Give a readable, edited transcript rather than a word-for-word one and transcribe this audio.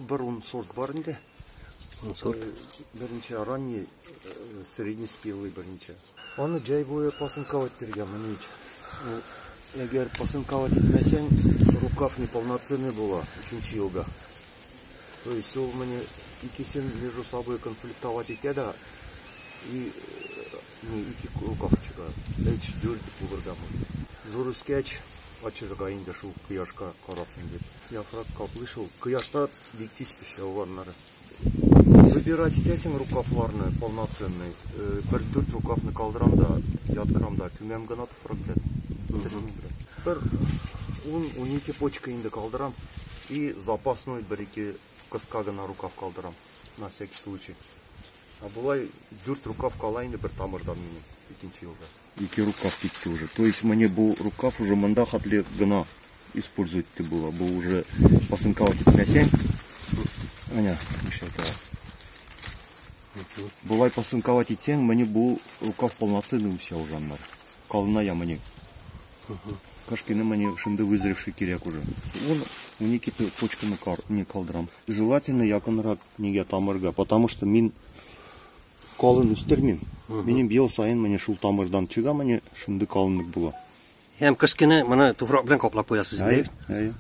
Бір он сорт бар инде. Сорт. Бірінші ранний, средний спелый бірінші. Оны жай бойы пасынковать еттерген, міне. Егер пасынковать етмесең, рукав неполноценный бола, үшінші жылға. То есть ол міне икесін между собой конфликтовать етеді, и iki rukав шығады. H4 бұлырдамын. Зор үскәч, açırga indi şu kıyaşka karasın dedi. Yaprak kaplışıl. Kıяшта бектис пищал варнары. Выбирать этим рукавларны полноценный. Бір 4 рукавны калдырам да, яткырам да, түмем гана туфрагден. Бір 10-12 почка инде калдырам и запасной 1-2 кыска гана рукав калдырам на всякий случай. А былай 4 рукав калайынды бір тамырдан менен икинчи жылда. Iki рукав тикти уже. То есть мне был рукав уже мында хатле гына использовать ты было. Был уже пасынковать етмесең. Аня, еще это. Булай пасынковать етсең, мне был рукав полноценный у себя уже аннар. Калына я мне. Кашкины мне шынды вызревший керек уже. Он уники почканы не калдырам. Желательно якынрак неге тамырга, потому что мин калын үстермим. Менің бел сайын міне шул тамырдан чыга міне шынды калынлык була. Hem kışkını bana tufrak bilen kaplap koyasız değil. Hayır.